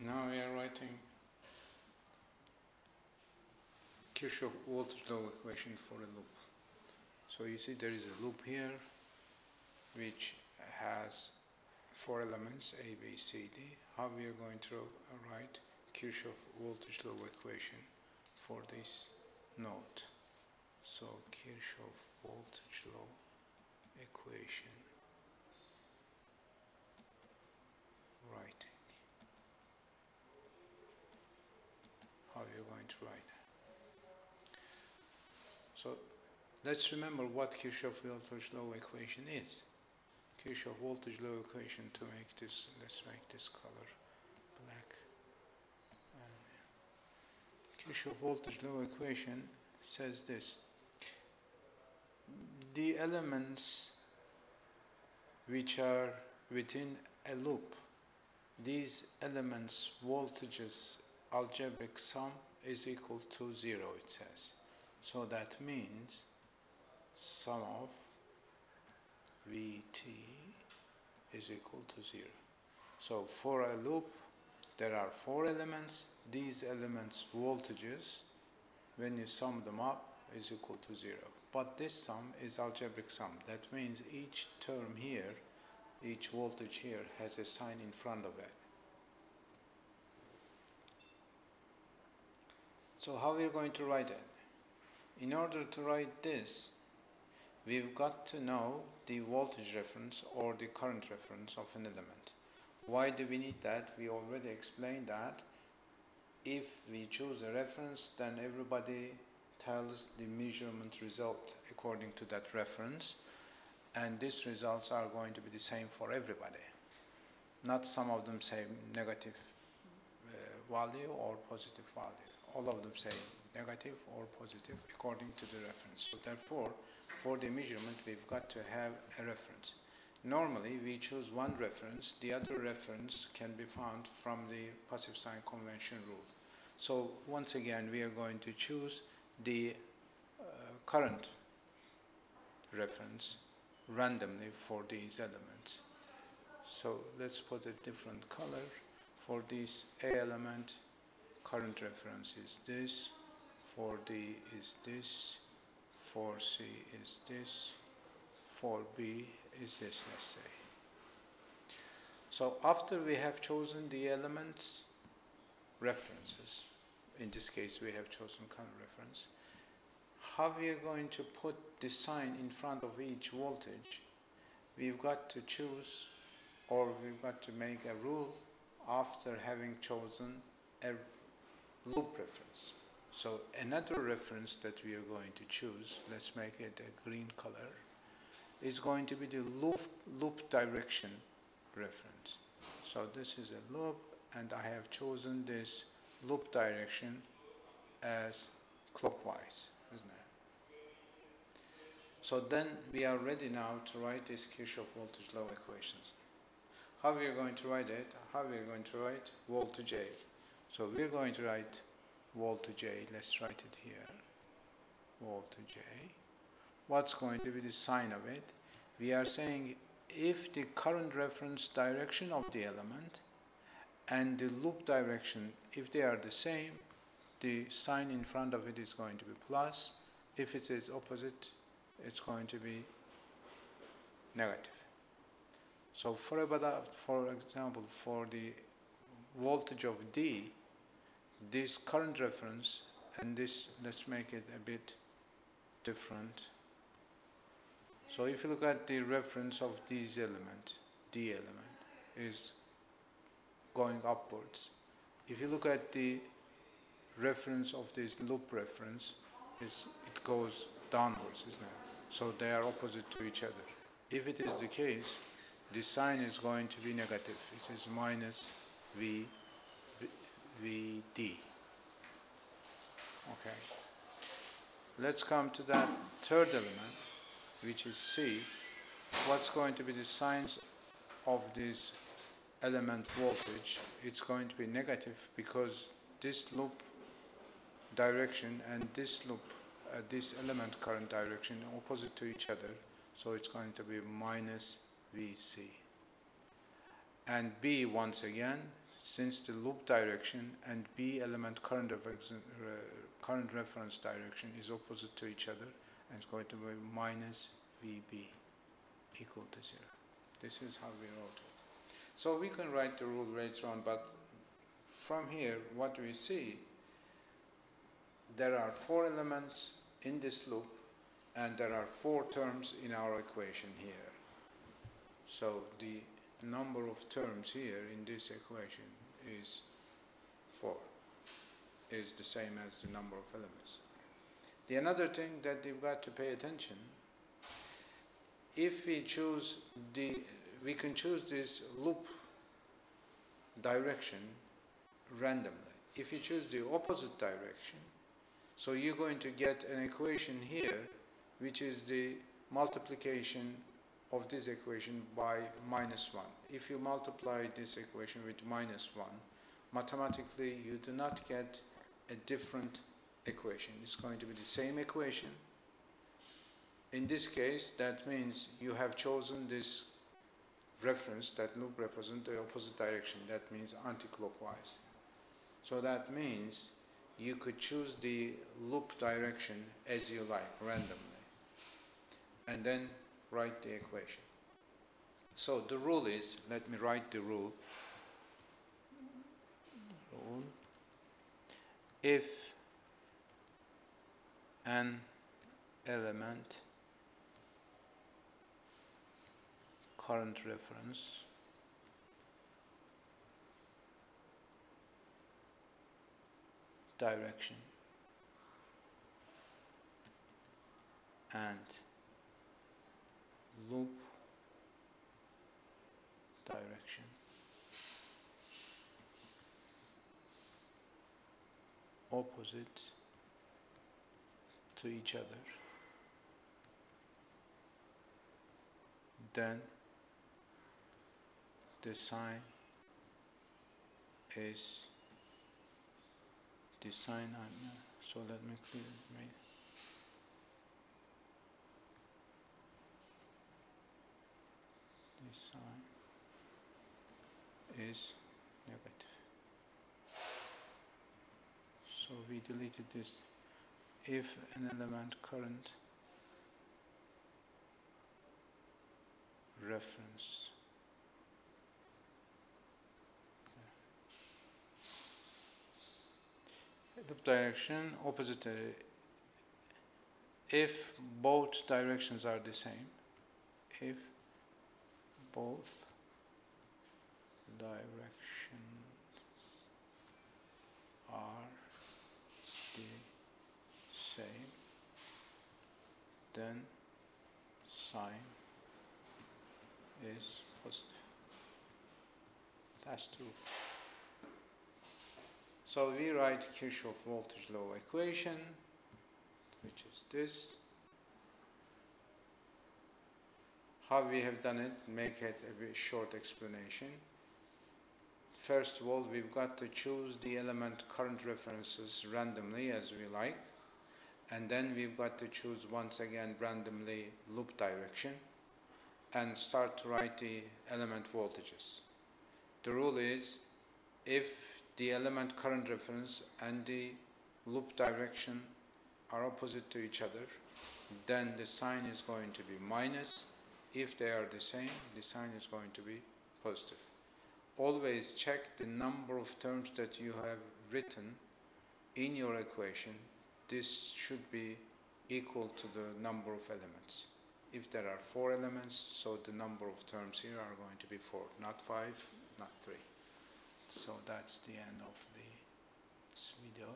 Now we are writing Kirchhoff voltage law equation for a loop. So you see there is a loop here which has 4 elements A, B, C, D. How we are going to write Kirchhoff voltage law equation for this node? So Kirchhoff voltage law equation writing. How are you going to write that? So let's remember what Kirchhoff voltage law equation is. Kirchhoff voltage law equation, to make this, let's make this color black. Kirchhoff voltage law equation says this: the elements which are within a loop, these elements voltages algebraic sum is equal to 0, it says. So that means sum of Vt is equal to 0. So for a loop there are 4 elements. These elements voltages, when you sum them up, is equal to 0. But this sum is algebraic sum. That means each term here, each voltage here has a sign in front of it. So how we are going to write it? In order to write this, we've got to know the voltage reference or the current reference of an element. Why do we need that? We already explained that if we choose a reference, then everybody tells the measurement result according to that reference, and these results are going to be the same for everybody. Not some of them say negative value or positive value. All of them say negative or positive according to the reference. So therefore, for the measurement, we've got to have a reference. Normally, we choose one reference. The other reference can be found from the passive sign convention rule. So once again, we are going to choose the current reference randomly for these elements. So let's put a different color. For this A element, current reference is this, for D is this, for C is this, for B is this, let's say. So after we have chosen the elements references, in this case we have chosen current reference, how we are going to put the sign in front of each voltage, we've got to choose, or we've got to make a rule after having chosen a loop reference. So another reference that we are going to choose, let's make it a green color, is going to be the loop direction reference. So this is a loop, and I have chosen this loop direction as clockwise, isn't it? So then we are ready now to write these Kirchhoff voltage law equations. How we are going to write it? How we are going to write voltage A? So we are going to write voltage A. Let's write it here. Voltage A. What's going to be the sign of it? We are saying if the current reference direction of the element and the loop direction, if they are the same, the sign in front of it is going to be plus. If it is opposite, it's going to be negative. So for example, for the voltage of D, this current reference and this, let's make it a bit different. So if you look at the reference of this element, D element is going upwards. If you look at the reference of this loop reference, it goes downwards, isn't it? So they are opposite to each other. If it is the case, the sign is going to be negative. It is minus VD. Okay. Let's come to that third element, which is C. What's going to be the signs of this element voltage? It's going to be negative because this loop direction and this loop, this element current direction are opposite to each other. So it's going to be minus VC. And B, once again, since the loop direction and B element current reference direction is opposite to each other, and it's going to be minus VB equal to 0. This is how we wrote it. So we can write the rule later on, but from here what we see, there are 4 elements in this loop and there are 4 terms in our equation here. So the number of terms here in this equation is 4, is the same as the number of elements. The another thing that you've got to pay attention, if we choose we can choose this loop direction randomly. If you choose the opposite direction, so you're going to get an equation here which is the multiplication of this equation by -1. If you multiply this equation with -1, mathematically you do not get a different equation. It's going to be the same equation. In this case, that means you have chosen this reference, that loop represents the opposite direction. That means anti-clockwise. So that means you could choose the loop direction as you like, randomly, and then write the equation. So the rule is, let me write the rule. If an element current reference direction and loop direction opposite to each other, then the sign is the sign. So let me clear it. The sign is negative. So we deleted this. If an element current reference the direction opposite, if both directions are the same, if both directions are the same, then sign is positive. That's true. So we write Kirchhoff voltage law equation, which is this. How we have done it, make it a very short explanation. First of all, we've got to choose the element current references randomly as we like, and then we've got to choose once again randomly loop direction and start to write the element voltages. The rule is, if the element current reference and the loop direction are opposite to each other, then the sign is going to be minus. If they are the same, the sign is going to be positive. Always check the number of terms that you have written in your equation. This should be equal to the number of elements. If there are 4 elements, so the number of terms here are going to be 4, not 5, not 3. So that's the end of this video.